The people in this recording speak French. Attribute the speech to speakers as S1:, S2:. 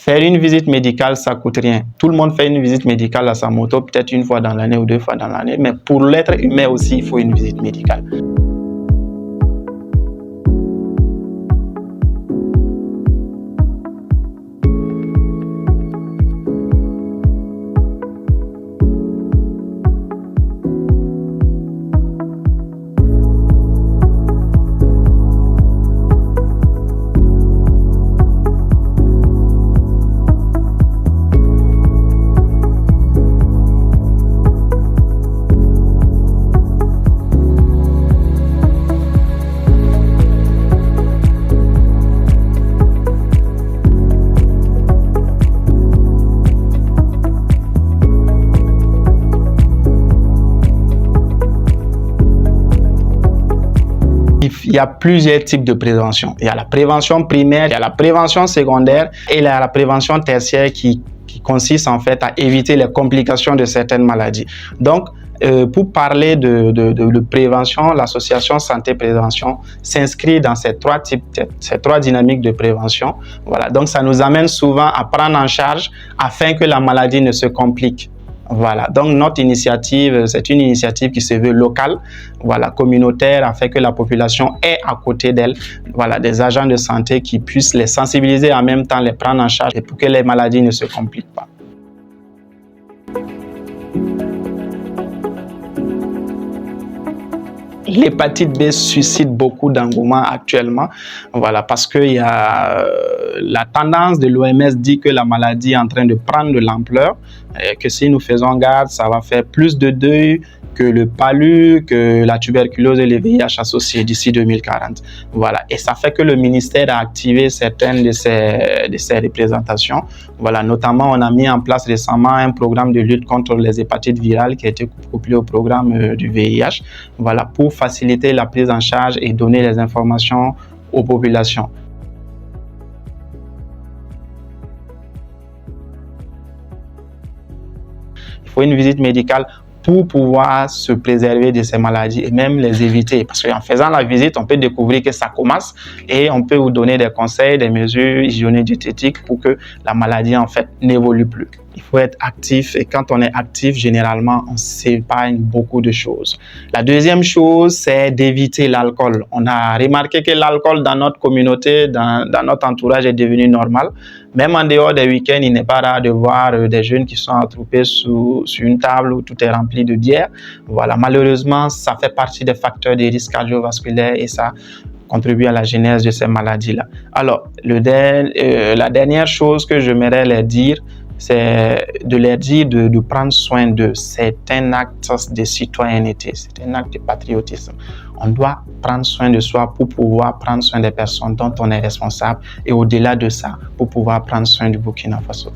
S1: Faire une visite médicale, ça coûte rien. Tout le monde fait une visite médicale à sa moto, peut-être une fois dans l'année ou 2 fois dans l'année, mais pour l'être humain aussi, il faut une visite médicale. Il y a plusieurs types de prévention. Il y a la prévention primaire, il y a la prévention secondaire et il y a la prévention tertiaire qui consiste en fait à éviter les complications de certaines maladies. Donc, pour parler de prévention, l'association Santé Prévention s'inscrit dans ces trois dynamiques de prévention. Voilà. Donc, ça nous amène souvent à prendre en charge afin que la maladie ne se complique. Voilà, donc notre initiative, c'est une initiative qui se veut locale, voilà, communautaire, afin que la population ait à côté d'elle, voilà, des agents de santé qui puissent les sensibiliser et en même temps les prendre en charge et pour que les maladies ne se compliquent pas. L'hépatite B suscite beaucoup d'engouement actuellement, voilà, parce que y a la tendance de l'OMS dit que la maladie est en train de prendre de l'ampleur, et que si nous faisons garde, ça va faire plus de deuil que le palu, que la tuberculose et le VIH associés d'ici 2040. Voilà, et ça fait que le ministère a activé certaines de ces représentations. Voilà, notamment, on a mis en place récemment un programme de lutte contre les hépatites virales qui a été couplé au programme du VIH. Voilà, pour faciliter la prise en charge et donner les informations aux populations. Il faut une visite médicale pour pouvoir se préserver de ces maladies et même les éviter. Parce qu'en faisant la visite, on peut découvrir que ça commence et on peut vous donner des conseils, des mesures hygiéno-diététiques pour que la maladie en fait n'évolue plus. Il faut être actif et quand on est actif, généralement, on s'épargne beaucoup de choses. La deuxième chose, c'est d'éviter l'alcool. On a remarqué que l'alcool dans notre communauté, dans notre entourage est devenu normal. Même en dehors des week-ends, il n'est pas rare de voir des jeunes qui sont attroupés sur une table où tout est rempli de bière. Voilà, malheureusement, ça fait partie des facteurs de risque cardiovasculaire et ça contribue à la genèse de ces maladies-là. Alors, la dernière chose que j'aimerais leur dire, c'est de leur dire de prendre soin d'eux. C'est un acte de citoyenneté, c'est un acte de patriotisme. On doit prendre soin de soi pour pouvoir prendre soin des personnes dont on est responsable et au-delà de ça, pour pouvoir prendre soin du Burkina Faso.